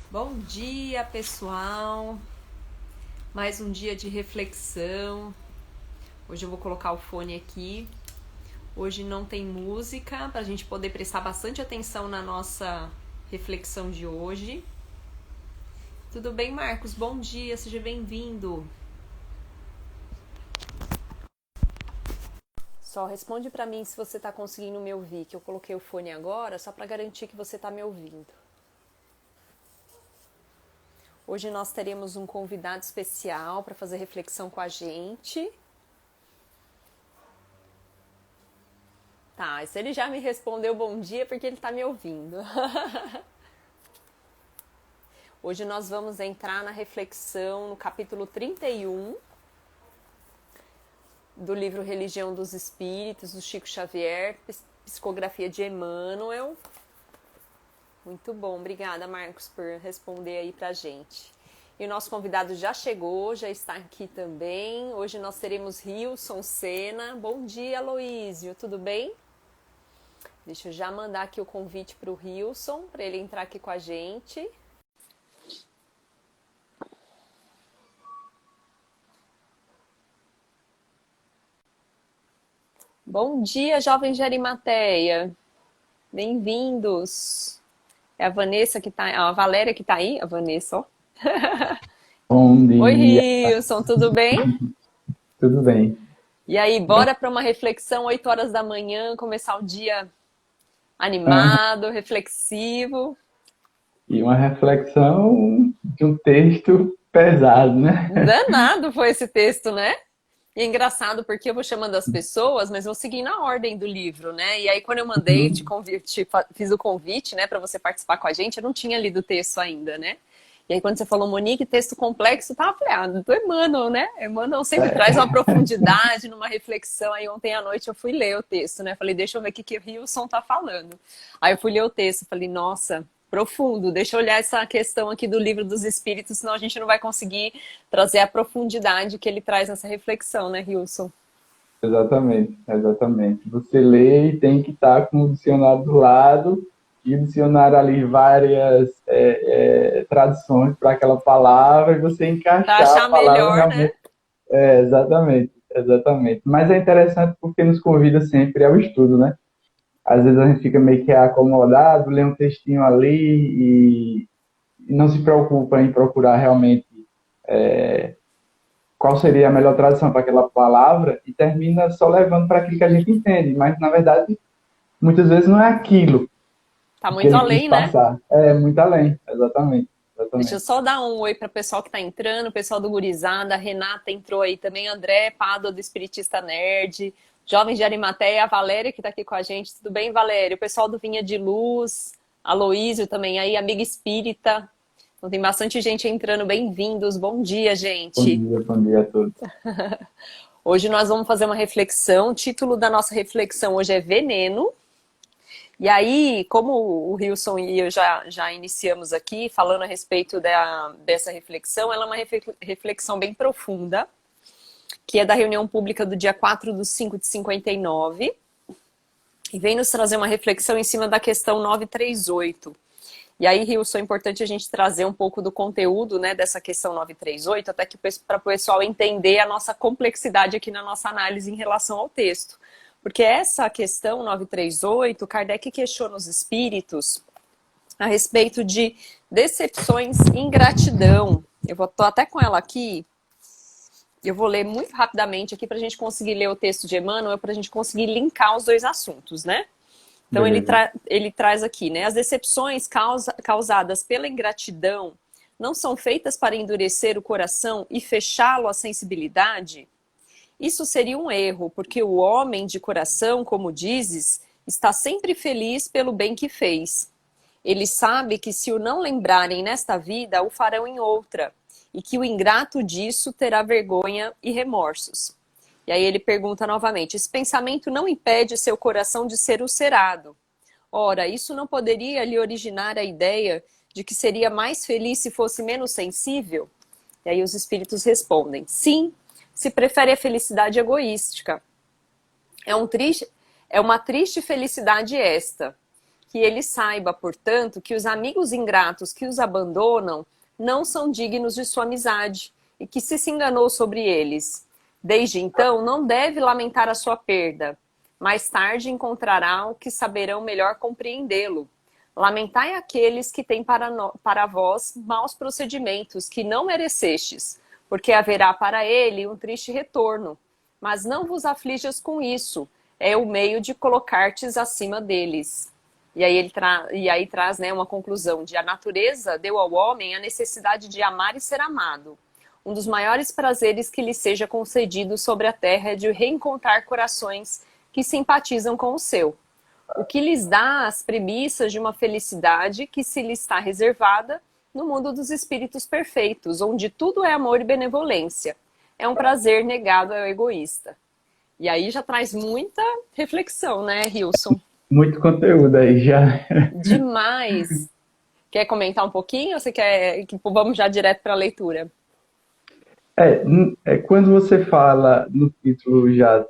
Bom dia, pessoal. Mais um dia de reflexão. Hoje eu vou colocar o fone aqui. Hoje não tem música para a gente poder prestar bastante atenção na nossa reflexão de hoje. Tudo bem, Marcos? Bom dia, seja bem-vindo. Só responde para mim se você está conseguindo me ouvir, que eu coloquei o fone agora só para garantir que você está me ouvindo. Hoje nós teremos um convidado especial para fazer reflexão com a gente. Tá, se ele já me respondeu bom dia, porque ele está me ouvindo. Hoje nós vamos entrar na reflexão no capítulo 31 do livro Religião dos Espíritos, do Chico Xavier, psicografia de Emmanuel. Muito bom, obrigada, Marcos, por responder aí pra gente. E o nosso convidado já chegou, já está aqui também. Hoje nós teremos Rilson Sena. Bom dia, Aloísio, tudo bem? Deixa eu já mandar aqui o convite para o Rilson, para ele entrar aqui com a gente. Bom dia, jovem de Arimateia. Bem-vindos. É a Vanessa que tá, a Valéria que tá aí, a Vanessa, ó. Bom Oi, dia, Rilson, tudo bem? tudo bem? E aí, bora para uma reflexão, 8 horas da manhã, começar o dia Aham. animado, reflexivo. E uma reflexão de um texto pesado, né? Danado foi esse texto, né? E é engraçado porque eu vou chamando as pessoas, mas vou seguir na ordem do livro, né? E aí, quando eu mandei, Uhum. fiz o convite, né, para você participar com a gente, eu não tinha lido o texto ainda, né? E aí, quando você falou, Monique, texto complexo, tá, eu falei, do Emmanuel, né? Emmanuel sempre traz uma profundidade numa reflexão. Aí, ontem à noite, eu fui ler o texto, né? Falei, deixa eu ver o que o Rilson tá falando. Aí, eu fui ler o texto, falei, nossa, profundo, deixa eu olhar essa questão aqui do Livro dos Espíritos, senão a gente não vai conseguir trazer a profundidade que ele traz nessa reflexão, né, Rilson? Exatamente, exatamente. Você lê e tem que estar com o dicionário do lado e o dicionário ali várias traduções para aquela palavra e você Pra encaixar a achar palavra melhor, né? realmente. É, exatamente, exatamente. Mas é interessante porque nos convida sempre ao estudo, né? Às vezes a gente fica meio que acomodado, lê um textinho ali e não se preocupa em procurar realmente qual seria a melhor tradução para aquela palavra e termina só levando para aquilo que a gente entende, mas na verdade muitas vezes não é aquilo Tá que muito ele quis além, né? passar. É muito além, exatamente, Deixa eu exatamente. só dar um oi para o pessoal que está entrando, o pessoal do Gurizada, a Renata entrou aí também, André Pádua do Espiritista Nerd, Jovens de Arimateia, a Valéria que está aqui com a gente, tudo bem, Valéria? O pessoal do Vinha de Luz, Aloísio também aí, amiga espírita. Então tem bastante gente entrando, bem-vindos, bom dia, gente. Bom dia a todos. Hoje nós vamos fazer uma reflexão, o título da nossa reflexão hoje é Veneno. E aí, como o Rilson e eu já iniciamos aqui, falando a respeito dessa reflexão, ela é uma reflexão bem profunda, que é da reunião pública do dia 4/5/59, e vem nos trazer uma reflexão em cima da questão 938. E aí, Rilson, é importante a gente trazer um pouco do conteúdo, né, dessa questão 938, até que para o pessoal entender a nossa complexidade aqui na nossa análise em relação ao texto. Porque essa questão 938, Kardec questiona os espíritos a respeito de decepções e ingratidão. Eu estou até com ela aqui, eu vou ler muito rapidamente aqui para a gente conseguir ler o texto de Emmanuel, para a gente conseguir linkar os dois assuntos, né? Então Beleza. ele traz aqui, né? As decepções causadas pela ingratidão não são feitas para endurecer o coração e fechá-lo à sensibilidade? Isso seria um erro, porque o homem de coração, como dizes, está sempre feliz pelo bem que fez. Ele sabe que se o não lembrarem nesta vida, o farão em outra, e que o ingrato disso terá vergonha e remorsos. E aí ele pergunta novamente: esse pensamento não impede seu coração de ser ulcerado. Ora, isso não poderia lhe originar a ideia de que seria mais feliz se fosse menos sensível? E aí os espíritos respondem: sim, se prefere a felicidade egoística. É uma triste felicidade esta, que ele saiba, portanto, que os amigos ingratos que os abandonam não são dignos de sua amizade e que se enganou sobre eles. Desde então, não deve lamentar a sua perda. Mais tarde encontrará o que saberão melhor compreendê-lo. Lamentai aqueles que têm para vós maus procedimentos que não merecestes, porque haverá para ele um triste retorno. Mas não vos aflijas com isso, é o meio de colocar-te acima deles. E aí traz, né, uma conclusão de: a natureza deu ao homem a necessidade de amar e ser amado. Um dos maiores prazeres que lhe seja concedido sobre a terra é de reencontrar corações que simpatizam com o seu. O que lhes dá as premissas de uma felicidade que se lhe está reservada no mundo dos espíritos perfeitos, onde tudo é amor e benevolência. É um prazer negado ao egoísta. E aí já traz muita reflexão, né, Hilson? Muito conteúdo aí já. Demais! Quer comentar um pouquinho ou você quer que vamos já direto para a leitura? Quando você fala no título já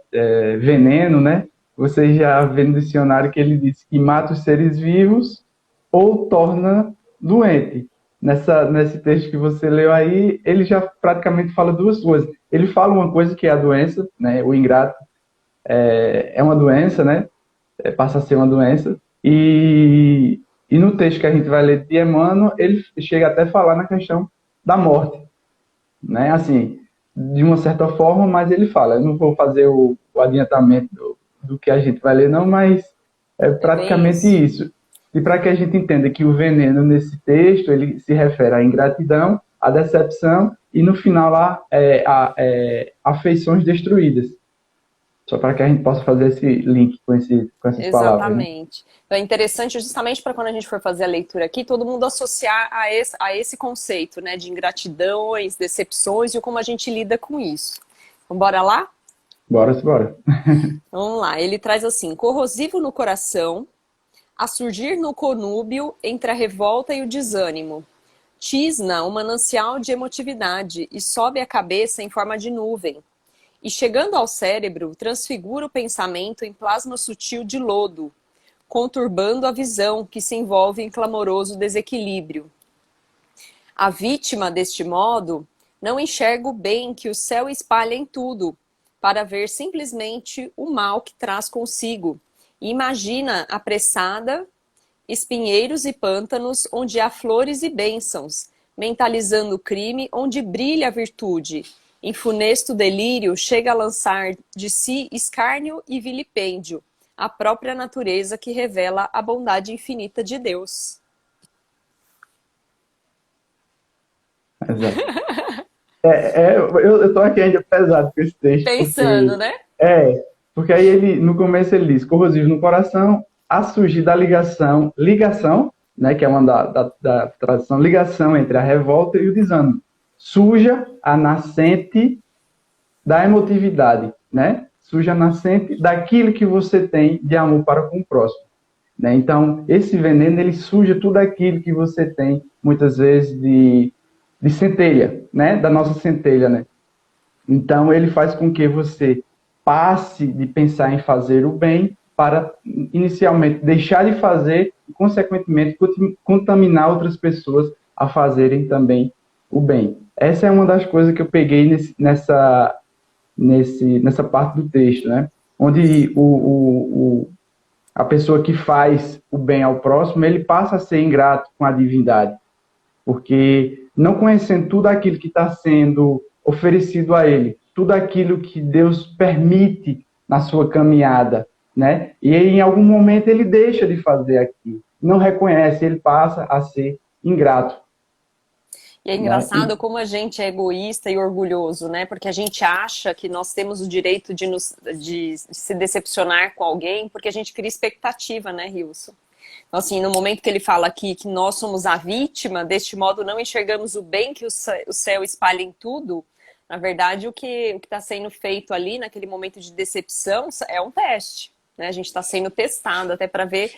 veneno, né? Você já vê no dicionário que ele diz que mata os seres vivos ou torna doente. Nesse texto que você leu aí, ele já praticamente fala duas coisas. Ele fala uma coisa que é a doença, né? O ingrato é uma doença, né? Passa a ser uma doença. E no texto que a gente vai ler de Emmanuel, ele chega até a falar na questão da morte, né? Assim, de uma certa forma, mas ele fala, eu não vou fazer o adiantamento do que a gente vai ler, não, mas é praticamente isso. E para que a gente entenda que o veneno nesse texto, ele se refere à ingratidão, à decepção e no final lá afeições destruídas. Só para que a gente possa fazer esse link com essas palavras. Exatamente. Né? Então é interessante justamente para quando a gente for fazer a leitura aqui, todo mundo associar a esse conceito, né, de ingratidões, decepções e como a gente lida com isso. Então, bora lá? Bora. Vamos lá. Ele traz assim: corrosivo no coração, a surgir no conúbio entre a revolta e o desânimo. Tisna um manancial de emotividade e sobe a cabeça em forma de nuvem. E chegando ao cérebro, transfigura o pensamento em plasma sutil de lodo, conturbando a visão que se envolve em clamoroso desequilíbrio. A vítima, deste modo, não enxerga o bem que o céu espalha em tudo, para ver simplesmente o mal que traz consigo. E imagina apressada espinheiros e pântanos onde há flores e bênçãos, mentalizando o crime onde brilha a virtude. Em funesto delírio, chega a lançar de si escárnio e vilipêndio, a própria natureza que revela a bondade infinita de Deus. Exato. Eu tô aqui ainda pesado com esse texto. Pensando, porque, né? porque aí no começo ele diz, corrosivo no coração, a surgir da ligação, né, que é uma da tradução, ligação entre a revolta e o desânimo. Suja a nascente da emotividade, né? Suja a nascente daquilo que você tem de amor para com o próximo, né? Então, esse veneno, ele suja tudo aquilo que você tem, muitas vezes, de centelha, né? Da nossa centelha, né? Então, ele faz com que você passe de pensar em fazer o bem para, inicialmente, deixar de fazer e, consequentemente, contaminar outras pessoas a fazerem também o bem. Essa é uma das coisas que eu peguei nessa parte do texto, né? Onde a pessoa que faz o bem ao próximo, ele passa a ser ingrato com a divindade, porque não conhecendo tudo aquilo que está sendo oferecido a ele, tudo aquilo que Deus permite na sua caminhada, né? E em algum momento ele deixa de fazer aquilo, não reconhece, ele passa a ser ingrato. E é engraçado como a gente é egoísta e orgulhoso, né? Porque a gente acha que nós temos o direito de se decepcionar com alguém porque a gente cria expectativa, né, Hilson? Então, assim, no momento que ele fala aqui que nós somos a vítima, deste modo não enxergamos o bem que o céu espalha em tudo, na verdade, o que está sendo feito ali naquele momento de decepção é um teste, né? A gente está sendo testado até para ver,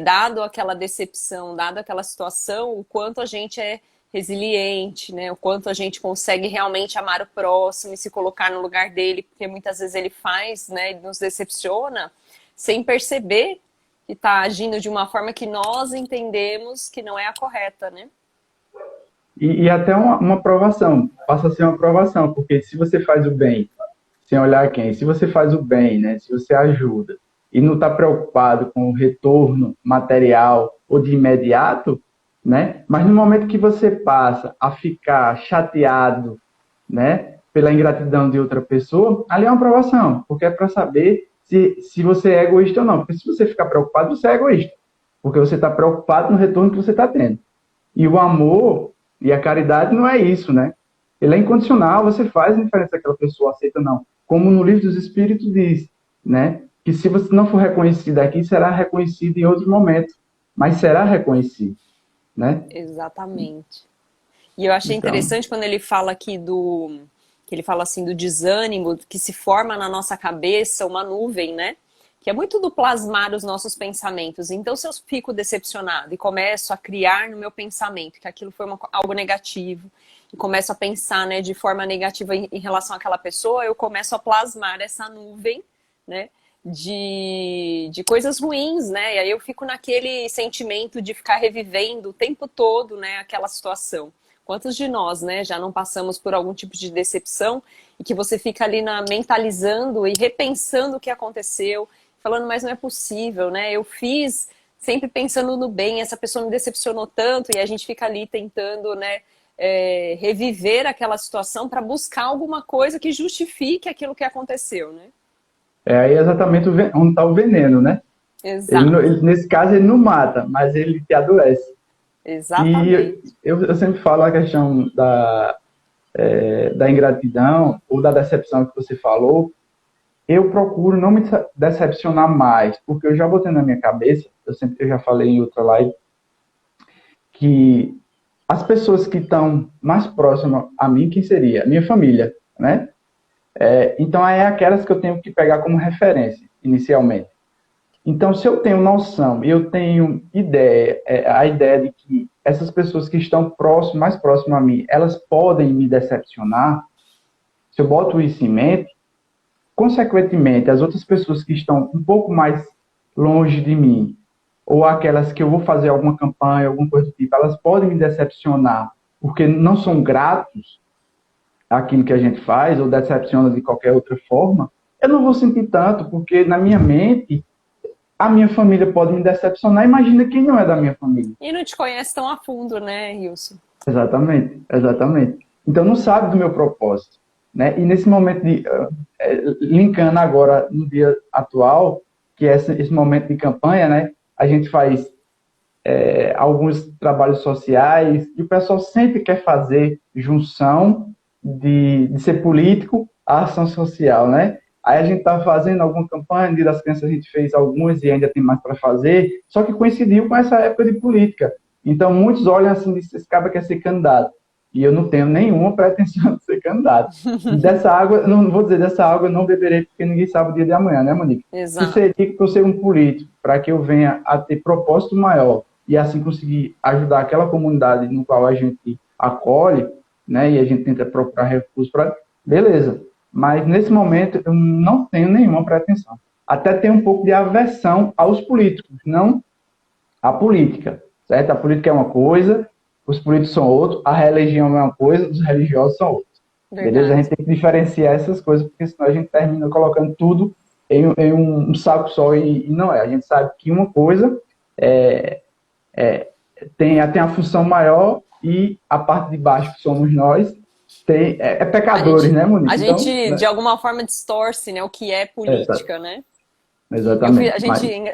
dado aquela decepção, dado aquela situação, o quanto a gente é resiliente, né? O quanto a gente consegue realmente amar o próximo e se colocar no lugar dele, porque muitas vezes ele faz, né? Ele nos decepciona sem perceber que está agindo de uma forma que nós entendemos que não é a correta, né? E até uma aprovação, passa a ser uma aprovação, porque se você faz o bem, sem olhar quem, se você faz o bem, né, se você ajuda, e não está preocupado com o retorno material ou de imediato, né, mas no momento que você passa a ficar chateado, né, pela ingratidão de outra pessoa, ali é uma aprovação, porque é para saber se você é egoísta ou não, porque se você ficar preocupado, você é egoísta, porque você está preocupado no retorno que você está tendo. E o amor e a caridade não é isso, né? Ele é incondicional, você faz a diferença se aquela pessoa aceita ou não. Como no livro dos Espíritos diz, né? Que se você não for reconhecido aqui, será reconhecido em outro momento, mas será reconhecido, né? Exatamente. E eu achei Então, interessante quando ele fala aqui que ele fala assim do desânimo que se forma na nossa cabeça uma nuvem, né? Que é muito do plasmar os nossos pensamentos. Então, se eu fico decepcionado e começo a criar no meu pensamento que aquilo foi algo negativo, e começo a pensar, né, de forma negativa em relação àquela pessoa, eu começo a plasmar essa nuvem, né, de coisas ruins, né? E aí eu fico naquele sentimento de ficar revivendo o tempo todo, né, aquela situação. Quantos de nós, né, já não passamos por algum tipo de decepção e que você fica ali mentalizando e repensando o que aconteceu, falando, mas não é possível, né? Eu fiz sempre pensando no bem, essa pessoa me decepcionou tanto, e a gente fica ali tentando, né, reviver aquela situação para buscar alguma coisa que justifique aquilo que aconteceu, né? é aí exatamente onde está o veneno, né? Exato, Nesse caso, ele não mata, mas ele te adoece. E exatamente. eu sempre falo a questão da ingratidão ou da decepção que você falou, eu procuro não me decepcionar mais, porque eu já botei na minha cabeça, eu já falei em outra live, que as pessoas que estão mais próximas a mim, quem seria? Minha família, né? Então, é aquelas que eu tenho que pegar como referência, inicialmente. Então, se eu tenho noção, eu tenho ideia, a ideia de que essas pessoas que estão mais próximas a mim, elas podem me decepcionar, se eu boto isso em mente, consequentemente, as outras pessoas que estão um pouco mais longe de mim, ou aquelas que eu vou fazer alguma campanha, alguma coisa do tipo, elas podem me decepcionar porque não são gratos àquilo que a gente faz, ou decepciona de qualquer outra forma, eu não vou sentir tanto, porque na minha mente, a minha família pode me decepcionar, imagina quem não é da minha família. E não te conhece tão a fundo, né, Wilson? Exatamente, exatamente. Então não sabe do meu propósito, né? E nesse momento linkando agora no dia atual, que é esse momento de campanha, né? A gente faz alguns trabalhos sociais e o pessoal sempre quer fazer junção de ser político à ação social, né? Aí a gente está fazendo alguma campanha, Dia das Crianças a gente fez algumas e ainda tem mais para fazer, só que coincidiu com essa época de política. Então muitos olham assim, dizem, esse cara quer ser candidato. E eu não tenho nenhuma pretensão de ser candidato. E dessa água, não vou dizer dessa água, eu não beberei, porque ninguém sabe o dia de amanhã, né, Monique? Que Exato. seria que eu ser um político, para que eu venha a ter propósito maior e assim conseguir ajudar aquela comunidade no qual a gente acolhe, né, e a gente tenta procurar recursos para... Beleza. Mas nesse momento eu não tenho nenhuma pretensão. Até tenho um pouco de aversão aos políticos, não à política, certo? A política é uma coisa, os políticos são outro, a religião é uma coisa, os religiosos são outros. Beleza? A Verdade. gente tem que diferenciar essas coisas, porque senão a gente termina colocando tudo em um saco só e não é. A gente sabe que uma coisa tem a função maior e a parte de baixo, que somos nós, pecadores, né, A Monique? Então, gente, né? de alguma forma, distorce, né, o que é política, né? Exatamente.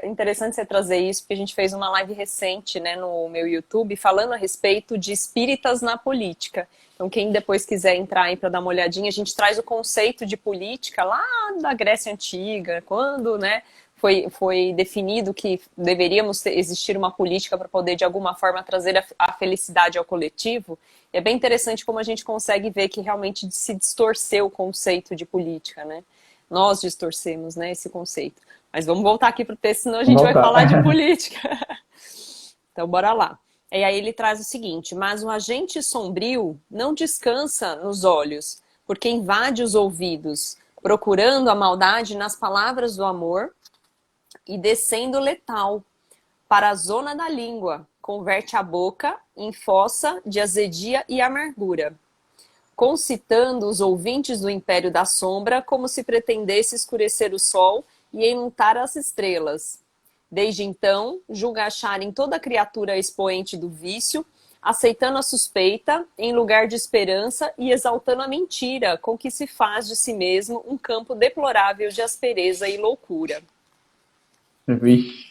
Interessante você trazer isso, porque a gente fez uma live recente, né, no meu YouTube, falando a respeito de espíritas na política. Então, quem depois quiser entrar aí para dar uma olhadinha, a gente traz o conceito de política lá da Grécia Antiga, quando, né, foi definido que deveríamos existir uma política para poder, de alguma forma, trazer a felicidade ao coletivo. E é bem interessante como a gente consegue ver que realmente se distorceu o conceito de política, né? Nós distorcemos, né, esse conceito. Mas vamos voltar aqui para o texto, senão a gente Vamos vai voltar. falar de política. Então, bora lá. E aí ele traz o seguinte: mas o agente sombrio não descansa nos olhos, porque invade os ouvidos, procurando a maldade nas palavras do amor, e descendo letal para a zona da língua, converte a boca em fossa de azedia e amargura, concitando os ouvintes do Império da Sombra como se pretendesse escurecer o sol e enlutar as estrelas. Desde então, julga acharem toda criatura expoente do vício, aceitando a suspeita em lugar de esperança e exaltando a mentira, com que se faz de si mesmo um campo deplorável de aspereza e loucura. Vixe.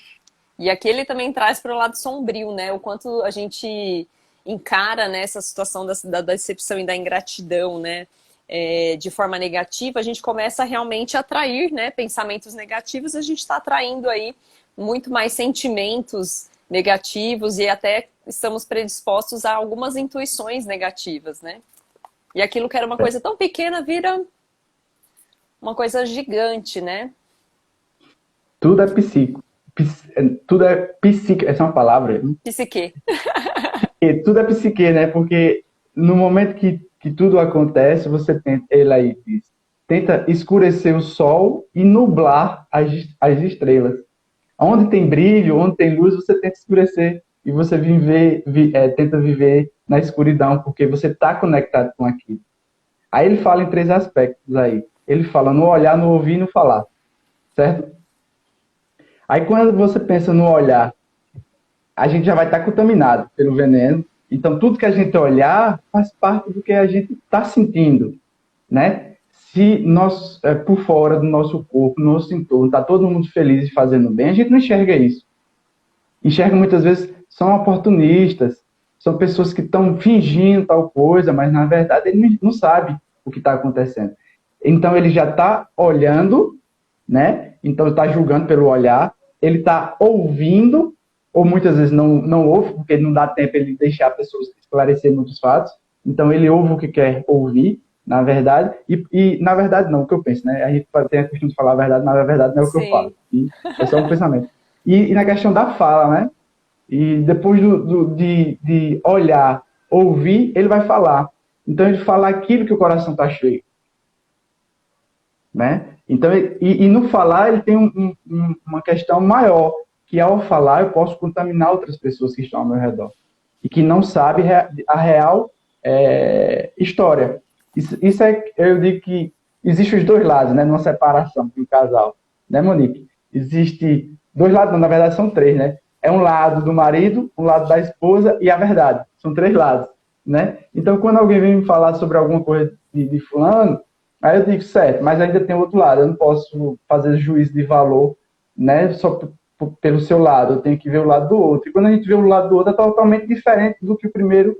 E aqui ele também traz para o lado sombrio, né? O quanto a gente encara, né, essa situação da decepção e da ingratidão, né? De forma negativa, a gente começa realmente a atrair, né, pensamentos negativos, a gente está atraindo aí muito mais sentimentos negativos e até estamos predispostos a algumas intuições negativas, né? E aquilo que era uma coisa tão pequena vira uma coisa gigante, né? Tudo é psíquico. Tudo é psíquico. Essa é uma palavra. Psique. Tudo é psique, né? Porque no momento que tudo acontece, você tenta, ele aí diz, tenta escurecer o sol e nublar as estrelas. Onde tem brilho, onde tem luz, você tenta escurecer e você tenta viver na escuridão, porque você está conectado com aquilo. Aí ele fala em 3 aspectos aí. Ele fala no olhar, no ouvir e no falar. Certo? Aí quando você pensa no olhar, a gente já vai estar contaminado pelo veneno. Então tudo que a gente olhar faz parte do que a gente está sentindo, né? Se nós, por fora do nosso corpo, no nosso entorno, está todo mundo feliz e fazendo bem, a gente não enxerga isso. Enxerga muitas vezes, são oportunistas, são pessoas que estão fingindo tal coisa, mas na verdade ele não sabe o que está acontecendo. Então ele já está olhando, né? Então ele está julgando pelo olhar, ele está ouvindo, ou muitas vezes não ouve, porque não dá tempo ele deixar a pessoa esclarecer muitos fatos. Então ele ouve o que quer ouvir, na verdade, e na verdade não, o que eu penso, né? A gente tem a questão de falar a verdade, mas na verdade não é o que eu falo. E é só um pensamento. E na questão da fala, né? E depois de olhar, ouvir, ele vai falar. Então ele fala aquilo que o coração está cheio. Né? Então, e no falar ele tem uma questão maior, que ao falar eu posso contaminar outras pessoas que estão ao meu redor e que não sabem a real história. Isso eu digo que existem os 2 lados, né, numa separação de um casal, né, Monique? Existe 2 lados, não, na verdade são 3, né? É um lado do marido, um lado da esposa e a verdade. São 3 lados, né? Então, quando alguém vem me falar sobre alguma coisa de fulano, aí eu digo, certo, mas ainda tem outro lado. Eu não posso fazer juízo de valor, né, só pelo seu lado. Eu tenho que ver o lado do outro. E quando a gente vê o lado do outro, é totalmente diferente do que o primeiro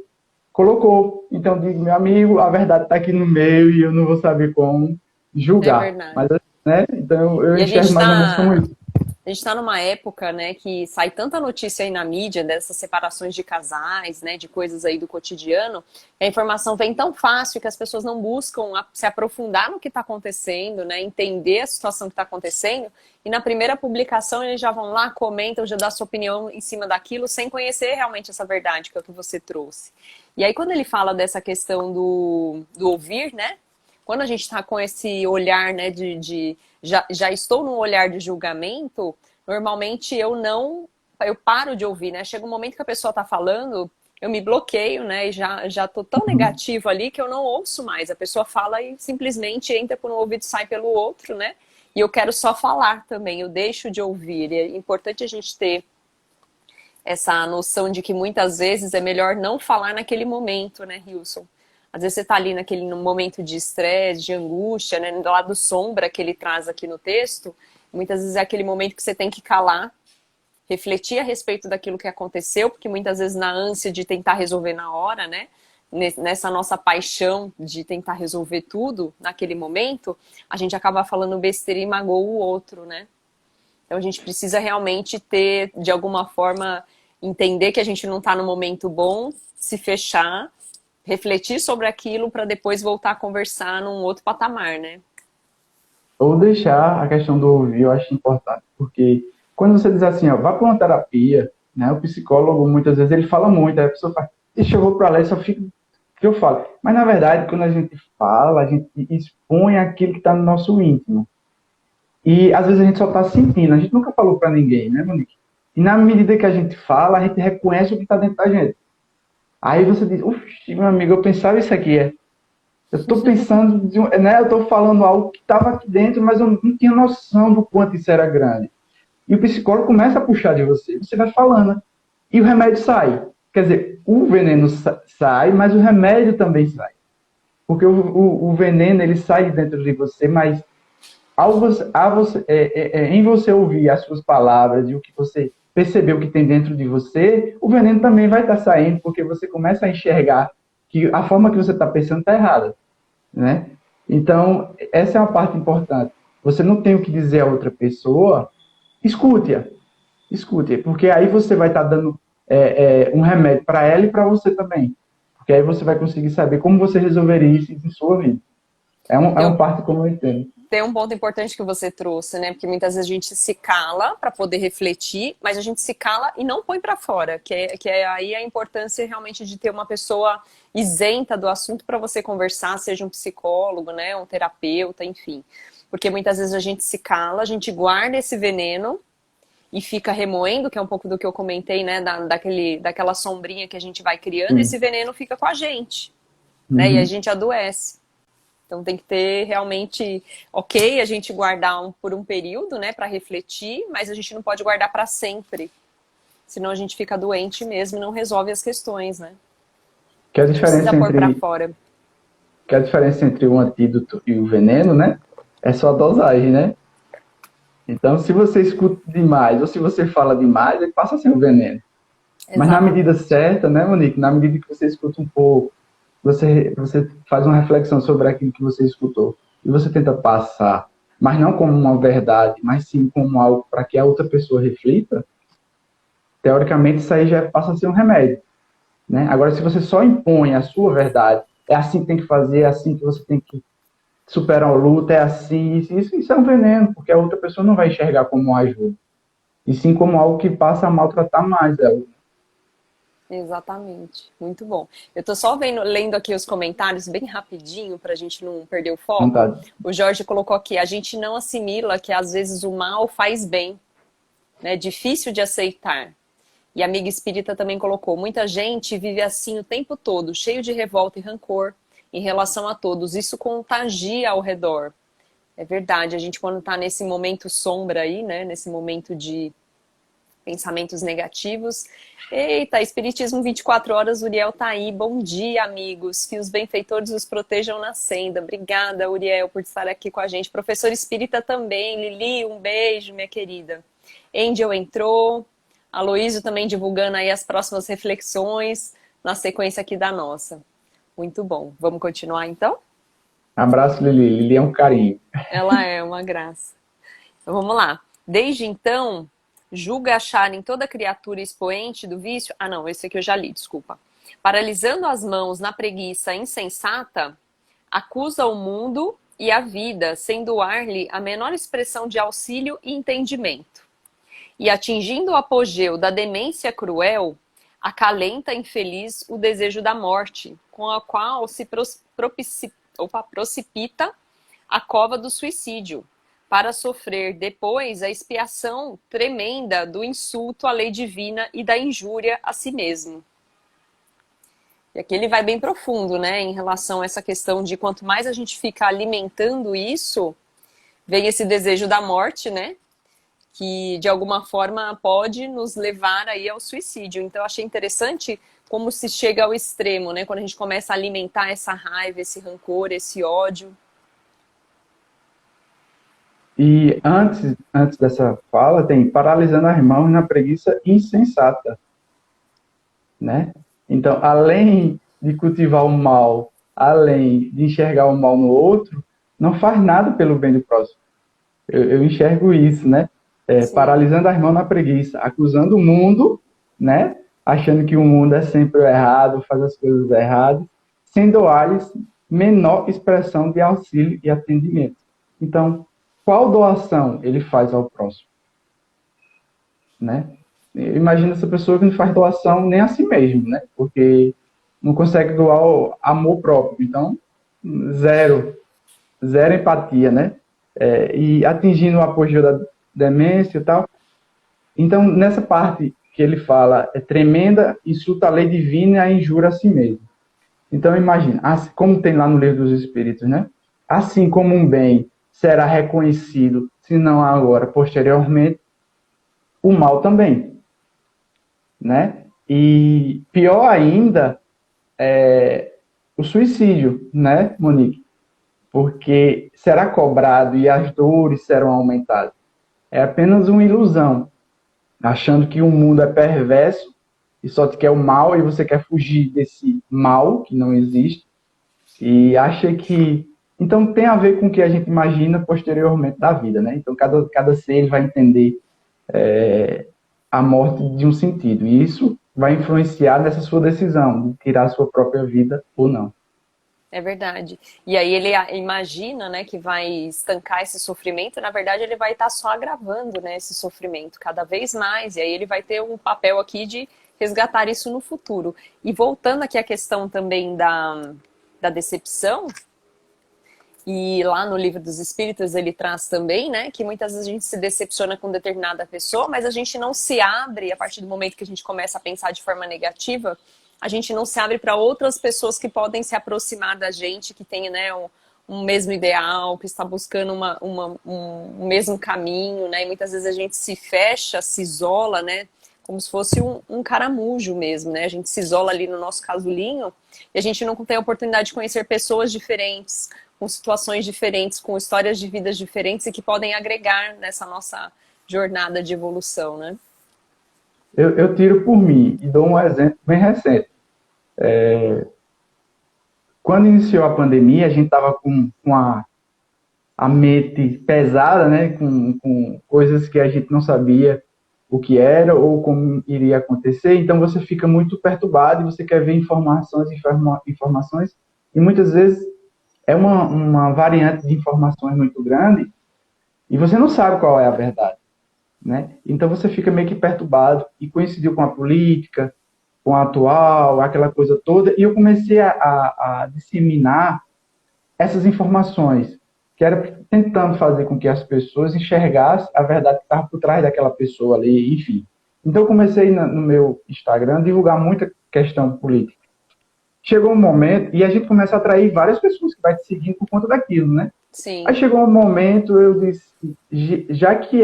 colocou. Então, eu digo, meu amigo, a verdade está aqui no meio e eu não vou saber como julgar. É verdade. Mas, né, então eu enxergo mais ou menos como isso. A gente está numa época, né, que sai tanta notícia aí na mídia dessas separações de casais, né, de coisas aí do cotidiano, que a informação vem tão fácil que as pessoas não buscam se aprofundar no que está acontecendo, né, entender a situação que está acontecendo, e na primeira publicação eles já vão lá, comentam, já dão sua opinião em cima daquilo, sem conhecer realmente essa verdade que é o que você trouxe. E aí quando ele fala dessa questão do ouvir, né, quando a gente está com esse olhar, né, já estou num olhar de julgamento, normalmente eu paro de ouvir, né? Chega um momento que a pessoa está falando, eu me bloqueio, né? E já tô tão negativo ali que eu não ouço mais. A pessoa fala e simplesmente entra por um ouvido e sai pelo outro, né? E eu quero só falar também, eu deixo de ouvir. E é importante a gente ter essa noção de que muitas vezes é melhor não falar naquele momento, né, Hilson? Às vezes você está ali naquele momento de estresse, de angústia, né? Do lado sombra que ele traz aqui no texto, muitas vezes é aquele momento que você tem que calar, refletir a respeito daquilo que aconteceu, porque muitas vezes na ânsia de tentar resolver na hora, né? Nessa nossa paixão de tentar resolver tudo naquele momento, a gente acaba falando besteira e magoa o outro, né? Então a gente precisa realmente ter, de alguma forma, entender que a gente não está no momento bom, se fechar, refletir sobre aquilo para depois voltar a conversar num outro patamar, né? Ou deixar a questão do ouvir, eu acho importante, porque quando você diz assim, ó, vá para uma terapia, né, o psicólogo muitas vezes ele fala muito, aí a pessoa fala, deixa eu vou para lá e só fica o que eu falo. Mas na verdade, quando a gente fala, a gente expõe aquilo que está no nosso íntimo. E às vezes a gente só está sentindo, a gente nunca falou para ninguém, né, Monique? E na medida que a gente fala, a gente reconhece o que está dentro da gente. Aí você diz, uff, meu amigo, eu pensava isso aqui. Eu estou pensando, né, eu estou falando algo que estava aqui dentro, mas eu não tinha noção do quanto isso era grande. E o psicólogo começa a puxar de você, você vai falando. E o remédio sai. Quer dizer, o veneno sai, mas o remédio também sai. Porque o veneno, ele sai de dentro de você, mas em você ouvir as suas palavras e o que você percebeu que tem dentro de você, o veneno também vai estar saindo, porque você começa a enxergar que a forma que você está pensando está errada, né? Então, essa é uma parte importante. Você não tem o que dizer a outra pessoa, escute-a, escute-a, porque aí você vai estar dando um remédio para ela e para você também, porque aí você vai conseguir saber como você resolveria isso em sua vida. É uma parte como eu entendo. Tem um ponto importante que você trouxe, né? Porque muitas vezes a gente se cala para poder refletir, mas a gente se cala e não põe para fora, que é aí a importância realmente de ter uma pessoa isenta do assunto para você conversar, seja um psicólogo, né, um terapeuta, enfim. Porque muitas vezes a gente se cala, a gente guarda esse veneno e fica remoendo, que é um pouco do que eu comentei, né, daquela sombrinha que a gente vai criando, esse veneno fica com a gente, né? E a gente adoece. Então tem que ter realmente, ok, a gente guardar por um período, né, para refletir, mas a gente não pode guardar para sempre. Senão a gente fica doente mesmo e não resolve as questões, né? Que a diferença pôr para fora. Que a diferença entre o antídoto e o veneno, né, é só a dosagem, né? Então, se você escuta demais ou se você fala demais, ele passa a ser um veneno. Exatamente. Mas na medida certa, né, Monique, na medida que você escuta um pouco, você faz uma reflexão sobre aquilo que você escutou e você tenta passar, mas não como uma verdade, mas sim como algo para que a outra pessoa reflita, teoricamente isso aí já passa a ser um remédio, né? Agora, se você só impõe a sua verdade, é assim que tem que fazer, é assim que você tem que superar o luto, é assim, isso é um veneno, porque a outra pessoa não vai enxergar como uma ajuda, e sim como algo que passa a maltratar mais ela. Exatamente, muito bom. Eu tô só lendo aqui os comentários bem rapidinho para a gente não perder o foco. Vontade. O Jorge colocou aqui, a gente não assimila que às vezes o mal faz bem, né? Difícil de aceitar. E a amiga espírita também colocou, muita gente vive assim o tempo todo, cheio de revolta e rancor em relação a todos. Isso contagia ao redor. É verdade, a gente quando tá nesse momento sombra aí, né? Nesse momento de pensamentos negativos. Eita, Espiritismo 24 horas, Uriel tá aí. Bom dia, amigos. Que os benfeitores os protejam na senda. Obrigada, Uriel, por estar aqui com a gente. Professor Espírita também. Lili, um beijo, minha querida. Angel entrou. Aloísio também divulgando aí as próximas reflexões na sequência aqui da nossa. Muito bom. Vamos continuar, então? Abraço, Lili. Lili é um carinho. Ela é uma graça. Então, vamos lá. Desde então... julga achar em toda criatura expoente do vício... Ah, não, esse aqui eu já li, desculpa. Paralisando as mãos na preguiça insensata, acusa o mundo e a vida, sem doar-lhe a menor expressão de auxílio e entendimento. E atingindo o apogeu da demência cruel, acalenta infeliz o desejo da morte, com a qual se precipita a cova do suicídio, para sofrer depois a expiação tremenda do insulto à lei divina e da injúria a si mesmo. E aqui ele vai bem profundo, né, em relação a essa questão de quanto mais a gente fica alimentando isso, vem esse desejo da morte, né, que de alguma forma pode nos levar aí ao suicídio. Então eu achei interessante como se chega ao extremo, né, quando a gente começa a alimentar essa raiva, esse rancor, esse ódio. E antes dessa fala, tem paralisando as mãos na preguiça insensata, né? Então, além de cultivar o mal, além de enxergar o mal no outro, não faz nada pelo bem do próximo. Eu enxergo isso, né? Paralisando as mãos na preguiça, acusando o mundo, né? Achando que o mundo é sempre o errado, faz as coisas erradas, sem doar-lhes menor expressão de auxílio e atendimento. Então, qual doação ele faz ao próximo? Né? Imagina essa pessoa que não faz doação nem a si mesmo, né? Porque não consegue doar o amor próprio. Então, zero empatia, né? e atingindo o apogeu da demência e tal. Então, nessa parte que ele fala, é tremenda, insulta a lei divina e a injura a si mesmo. Então, imagina, como tem lá no Livro dos Espíritos, né? Assim como um bem será reconhecido, se não agora, posteriormente, o mal também, né? E pior ainda é o suicídio, né, Monique? Porque será cobrado e as dores serão aumentadas. É apenas uma ilusão, achando que o mundo é perverso e só te quer o mal e você quer fugir desse mal que não existe e acha que... Então tem a ver com o que a gente imagina posteriormente da vida, né? Então cada ser ele vai entender a morte de um sentido e isso vai influenciar nessa sua decisão de tirar a sua própria vida ou não. É verdade. E aí ele imagina, né, que vai estancar esse sofrimento, na verdade ele vai estar só agravando, né, esse sofrimento cada vez mais, e aí ele vai ter um papel aqui de resgatar isso no futuro. E voltando aqui à questão também da decepção, e lá no Livro dos Espíritos ele traz também, né, que muitas vezes a gente se decepciona com determinada pessoa, mas a gente não se abre, a partir do momento que a gente começa a pensar de forma negativa, a gente não se abre para outras pessoas que podem se aproximar da gente, que tem, né, um mesmo ideal, que está buscando um mesmo caminho, né, e muitas vezes a gente se fecha, se isola, né, como se fosse um caramujo mesmo, né, a gente se isola ali no nosso casulinho e a gente não tem a oportunidade de conhecer pessoas diferentes, com situações diferentes, com histórias de vidas diferentes e que podem agregar nessa nossa jornada de evolução, né? Eu tiro por mim e dou um exemplo bem recente. Quando iniciou a pandemia, a gente estava com a mente pesada, né? Com coisas que a gente não sabia o que era ou como iria acontecer. Então você fica muito perturbado e você quer ver informações e muitas vezes é uma variante de informações muito grande e você não sabe qual é a verdade, né? Então você fica meio que perturbado e coincidiu com a política, com a atual, aquela coisa toda, e eu comecei a disseminar essas informações, que era tentando fazer com que as pessoas enxergassem a verdade que estava por trás daquela pessoa ali, enfim. Então eu comecei no meu Instagram a divulgar muita questão política. Chegou um momento, e a gente começa a atrair várias pessoas que vai te seguindo por conta daquilo, né? Sim. Aí chegou um momento, eu disse, já que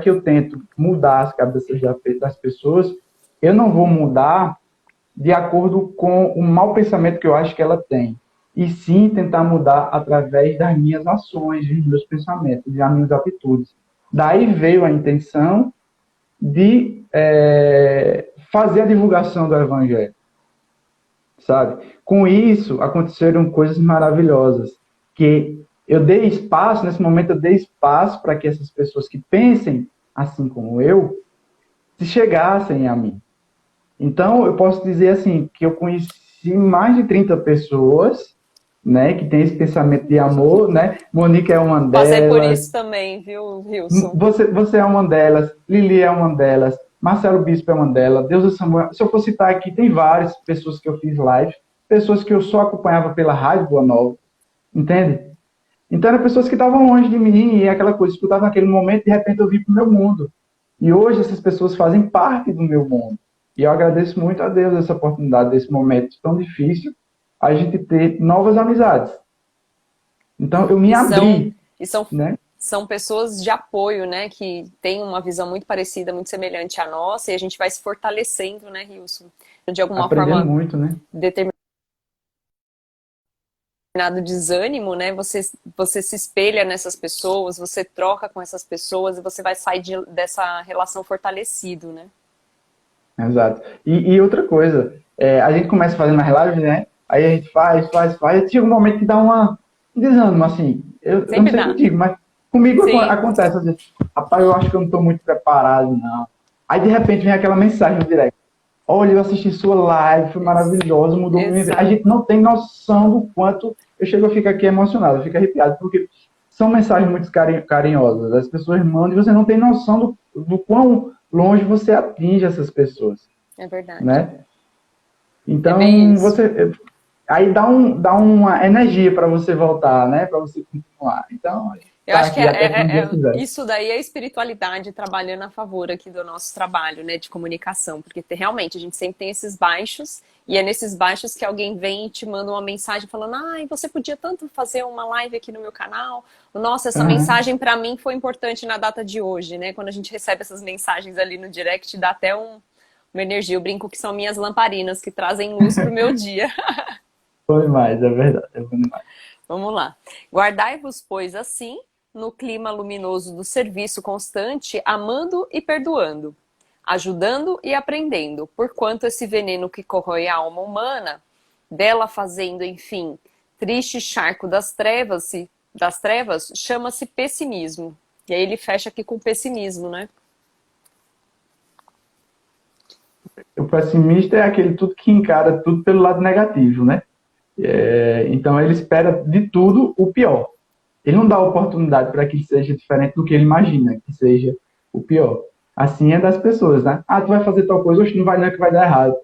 eu tento mudar as cabeças das pessoas, eu não vou mudar de acordo com o mau pensamento que eu acho que ela tem, e sim tentar mudar através das minhas ações, dos meus pensamentos, das minhas atitudes. Daí veio a intenção de fazer a divulgação do Evangelho, sabe? Com isso, aconteceram coisas maravilhosas, que eu dei espaço, nesse momento eu dei espaço para que essas pessoas que pensem assim como eu, se chegassem a mim. Então, eu posso dizer assim, que eu conheci mais de 30 pessoas, né, que tem esse pensamento de amor, né? Monique é uma delas. Passei por isso também, viu, Wilson? Você é uma delas, Lili é uma delas, Marcelo Bispo é uma delas, Deusa Samuel. Se eu for citar aqui, tem várias pessoas que eu fiz live, pessoas que eu só acompanhava pela Rádio Boa Nova, entende? Então, eram pessoas que estavam longe de mim e aquela coisa, escutava naquele momento, de repente eu vim para o meu mundo. E hoje essas pessoas fazem parte do meu mundo. E eu agradeço muito a Deus essa oportunidade, desse momento tão difícil, a gente ter novas amizades. Então, eu me abri. Né? São pessoas de apoio, né? Que têm uma visão muito parecida, muito semelhante à nossa, e a gente vai se fortalecendo, né, Wilson? De alguma forma, muito, né? Determinado desânimo, né? Você se espelha nessas pessoas, você troca com essas pessoas e você vai sair dessa relação fortalecido, né? Exato. E outra coisa, a gente começa fazendo as lives, né? Aí a gente faz, e chega um momento que dá um desânimo, assim. Eu não sei contigo, mas comigo acontece. Assim, rapaz, eu acho que eu não estou muito preparado, não. Aí, de repente, vem aquela mensagem no direct. Olha, eu assisti sua live, foi maravilhoso, mudou minha vida. A gente não tem noção do quanto... Eu fico aqui emocionado, eu fico arrepiado, porque são mensagens muito carinhosas. As pessoas mandam e você não tem noção do quão longe você atinge essas pessoas. É verdade. Né? Então, Aí dá uma energia para você voltar, né? Para você continuar. Então, a gente Eu tá acho que aqui até quando Deus quiser. isso daí é a espiritualidade trabalhando a favor aqui do nosso trabalho, né, de comunicação, porque realmente a gente sempre tem esses baixos, e é nesses baixos que alguém vem e te manda uma mensagem falando, ai, você podia tanto fazer uma live aqui no meu canal, nossa, essa Aham. mensagem para mim foi importante na data de hoje, né, quando a gente recebe essas mensagens ali no direct, dá até uma energia, eu brinco que são minhas lamparinas que trazem luz pro meu dia. Foi mais, é verdade. É bom demais. Vamos lá. Guardai-vos, pois, assim, no clima luminoso do serviço constante, amando e perdoando, ajudando e aprendendo, porquanto esse veneno que corrói a alma humana, dela fazendo, enfim, triste charco das trevas, chama-se pessimismo. E aí ele fecha aqui com pessimismo, né? O pessimista é aquele tudo que encara tudo pelo lado negativo, né? Então ele espera de tudo o pior. Ele não dá oportunidade para que seja diferente do que ele imagina, que seja o pior. Assim é das pessoas, né? Ah, tu vai fazer tal coisa, hoje não vai não, que vai dar errado.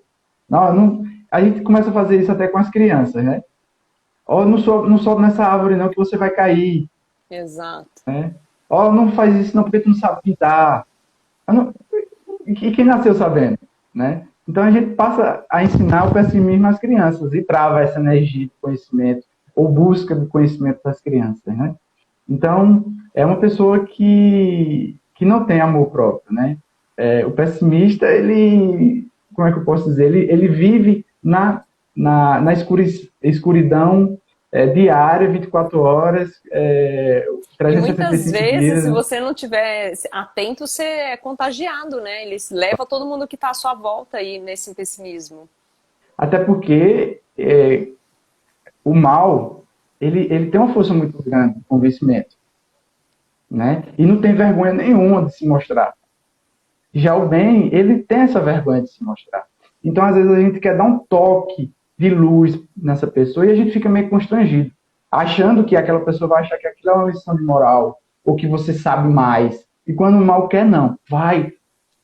Não, não, a gente começa a fazer isso até com as crianças, né? Ó, não sobe nessa árvore não que você vai cair, Exato. né? Ó, não faz isso não porque tu não sabe pintar. E quem nasceu sabendo, né? Então a gente passa a ensinar o pessimismo às crianças e trava essa energia de conhecimento ou busca de conhecimento das crianças, né? Então é uma pessoa que não tem amor próprio, né? O pessimista, ele, como é que eu posso dizer? Ele vive na escuridão diária, 24 horas, E 365 muitas vezes, dias, se né? você não tiver atento, você é contagiado, né? Ele leva todo mundo que está à sua volta aí nesse pessimismo. Até porque o mal, ele tem uma força muito grande de convencimento, né? E não tem vergonha nenhuma de se mostrar. Já o bem, ele tem essa vergonha de se mostrar. Então, às vezes, a gente quer dar um toque de luz nessa pessoa e a gente fica meio constrangido, achando que aquela pessoa vai achar que aquilo é uma lição de moral, ou que você sabe mais. E quando o mal quer, não. Vai,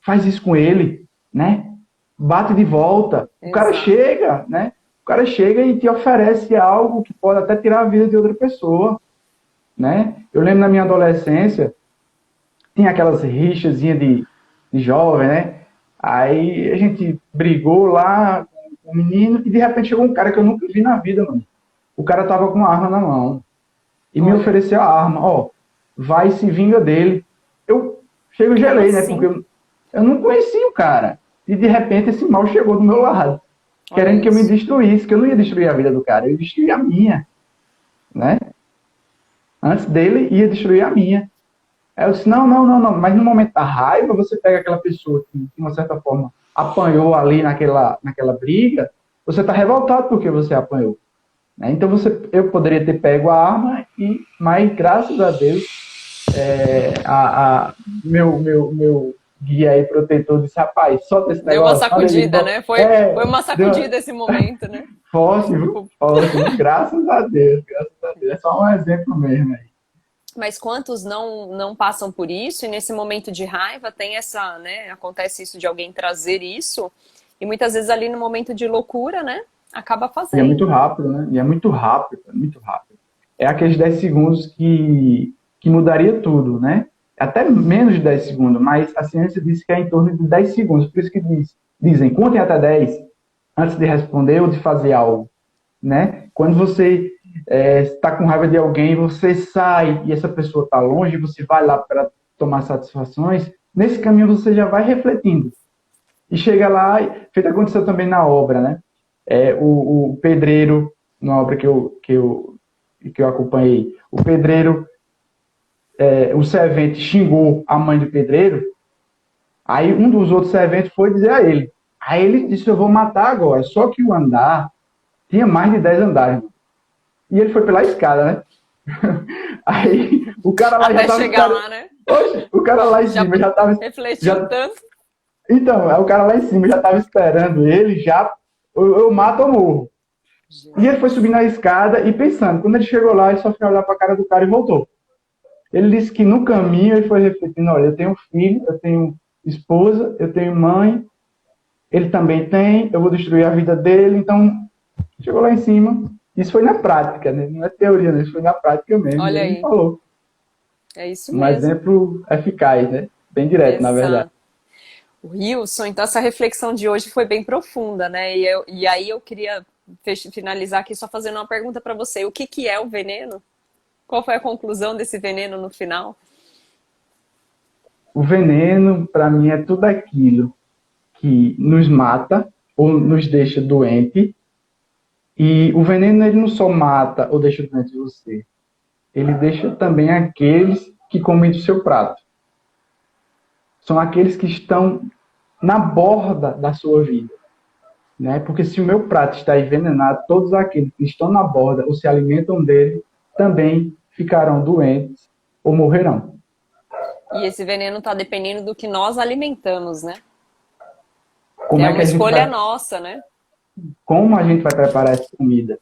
faz isso com ele, né? Bate de volta. O cara Exato. chega, né? O cara chega e te oferece algo que pode até tirar a vida de outra pessoa, né? Eu lembro na minha adolescência, tinha aquelas rixazinhas de jovem, né? Aí a gente brigou lá com o menino e de repente chegou um cara que eu nunca vi na vida, mano. O cara tava com uma arma na mão e me Olha, ofereceu a arma, ó, vai e se vinga dele. Eu chego e como gelei, né? Porque assim? eu não conhecia o cara. E de repente esse mal chegou do meu lado, Olha querendo que eu me isso. destruísse, que eu não ia destruir a vida do cara, eu ia destruir a minha, né? Antes dele ia destruir a minha. Aí eu disse, não, não, não, não. Mas no momento da raiva, você pega aquela pessoa que, de uma certa forma, apanhou ali naquela briga, você está revoltado porque você apanhou. Né? Então eu poderia ter pego a arma, mas graças a Deus, meu guia aí, protetor, disse, rapaz, solta esse Deu uma negócio, manda ele sacudida, embora. né? Foi uma sacudida esse momento, né? Forte, viu? Forte, viu? Graças a Deus, graças a Deus. É só um exemplo mesmo aí. Mas quantos não passam por isso e nesse momento de raiva tem essa, né? Acontece isso de alguém trazer isso e muitas vezes ali no momento de loucura, né? Acaba E é muito fazendo, né? rápido, né? E é muito rápido, é muito rápido. É aqueles 10 segundos que mudaria tudo, né? Até menos de 10 segundos, mas a ciência diz que é em torno de 10 segundos. Por isso que dizem, contem até 10 antes de responder ou de fazer algo, né? Quando você está com raiva de alguém, você sai e essa pessoa está longe, você vai lá para tomar satisfações, nesse caminho você já vai refletindo. E chega lá, feito aconteceu também na obra, né? O pedreiro, na obra que eu acompanhei, o pedreiro, o servente xingou a mãe do pedreiro, aí um dos outros serventes foi dizer a ele. Aí ele disse, eu vou matar agora. Só que o andar tinha mais de 10 andares. E ele foi pela escada, né? Aí o cara lá já Até estava chegar esperando. lá, né? Oxe, o cara lá em Já cima já estava. refletiu Já, tanto. então, o cara lá em cima já estava esperando ele, já. Eu mato ou morro. E ele foi Jesus. subindo a escada e pensando. Quando ele chegou lá, ele só foi olhar para a cara do cara e voltou. Ele disse que no caminho ele foi refletindo: olha, eu tenho filho, eu tenho esposa, eu tenho mãe, ele também tem, eu vou destruir a vida dele, então Chegou lá em cima, isso foi na prática, né? Não é teoria, né? Isso foi na prática mesmo. E Olha ele me aí, falou. é isso Um mesmo. exemplo eficaz, né? Bem direto, na verdade. Exato. O Wilson, então essa reflexão de hoje foi bem profunda, né? E aí eu queria finalizar aqui só fazendo uma pergunta para você. O que que é o veneno? Qual foi a conclusão desse veneno no final? O veneno, para mim, é tudo aquilo que nos mata ou nos deixa doente. E o veneno, ele não só mata ou deixa doente você. Ele deixa também aqueles que comem do seu prato. São aqueles que estão na borda da sua vida. Né? Porque se o meu prato está envenenado, todos aqueles que estão na borda ou se alimentam dele também ficarão doentes ou morrerão. E esse veneno está dependendo do que nós alimentamos, né? Como É é que uma a gente escolha vai, nossa, né? como a gente vai preparar essa comida?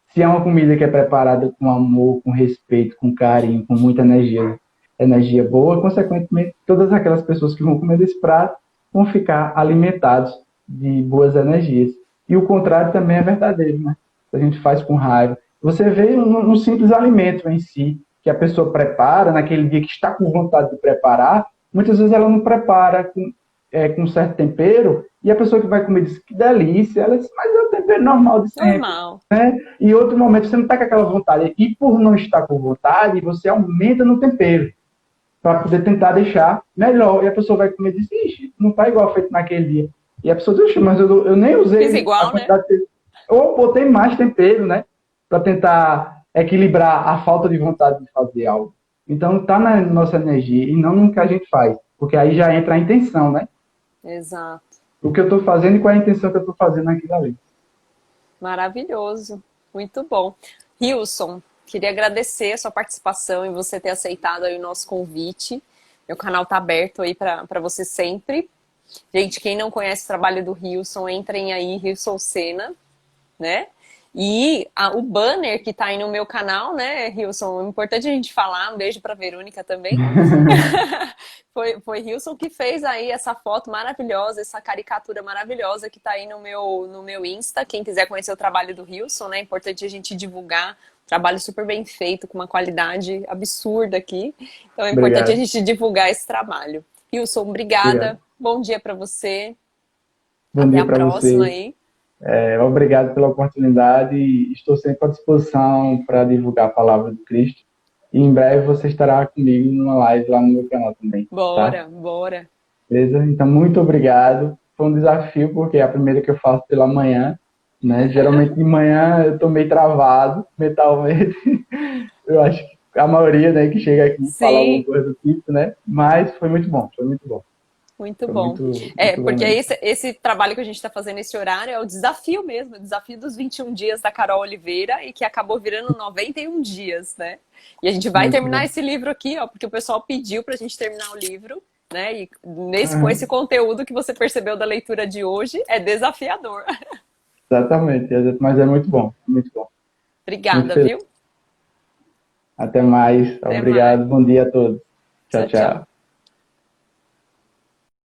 Se é uma comida que é preparada com amor, com respeito, com carinho, com muita energia, energia boa, consequentemente, todas aquelas pessoas que vão comer desse prato vão ficar alimentados de boas energias. E o contrário também é verdadeiro, né? A gente faz com raiva. Você vê no simples alimento em si, que a pessoa prepara, naquele dia que está com vontade de preparar, muitas vezes ela não prepara com certo tempero, e a pessoa que vai comer diz que delícia, ela diz, mas é o tempero normal de sempre. Normal. E outro momento você não está com aquela vontade. E por não estar com vontade, você aumenta no tempero para poder tentar deixar melhor. E a pessoa vai comer e diz, ixi, não está igual feito naquele dia. E a pessoa diz, mas eu nem Fiz usei a igual, né? quantidade de tempero. Ou botei mais tempero, né? Para tentar equilibrar a falta de vontade de fazer algo. Então está na nossa energia e não no que a gente faz. Porque aí já entra a intenção, né? Exato. O que eu estou fazendo e qual é a intenção que eu estou fazendo naquilo ali. Maravilhoso. Muito bom. Hilson, queria agradecer a sua participação e você ter aceitado aí o nosso convite. Meu canal tá aberto aí para você sempre. Gente, quem não conhece o trabalho do Hilson, entrem aí, Hilson Sena, né? E o banner que tá aí no meu canal, né, Hilson? É importante a gente falar. Um beijo pra Verônica também. Foi Hilson que fez aí essa foto maravilhosa, essa caricatura maravilhosa que tá aí no meu Insta. Quem quiser conhecer o trabalho do Hilson, né? É importante a gente divulgar. Trabalho super bem feito, com uma qualidade absurda aqui. Então é importante a Obrigado. gente divulgar esse trabalho. Hilson, Obrigado. obrigada. Bom dia para você. Bom Até dia a para próxima você. aí. Obrigado pela oportunidade e estou sempre à disposição para divulgar a palavra de Cristo. E em breve você estará comigo numa live lá no meu canal também, tá? Bora, bora. Beleza? Então, muito obrigado. Foi um desafio, porque é a primeira que eu faço pela manhã, né? Geralmente de manhã eu estou meio travado mentalmente. Eu acho que a maioria, né, que chega aqui fala alguma Sim, coisa do tipo, né? Mas foi muito bom, foi muito bom. muito Foi bom. muito, É, muito bom porque mesmo. esse trabalho que a gente está fazendo esse horário é o desafio mesmo, o desafio dos 21 dias da Carol Oliveira e que acabou virando 91 dias, né? E a gente vai Muito terminar bom. esse livro aqui, ó, porque o pessoal pediu para a gente terminar o livro, né? E com esse Aham. conteúdo que você percebeu da leitura de hoje, é desafiador. Exatamente, mas é muito bom, muito bom. Muito Obrigada, feliz. viu? Até mais. Até mais. Obrigado. Bom dia a todos. Tchau, Tchau, tchau. tchau.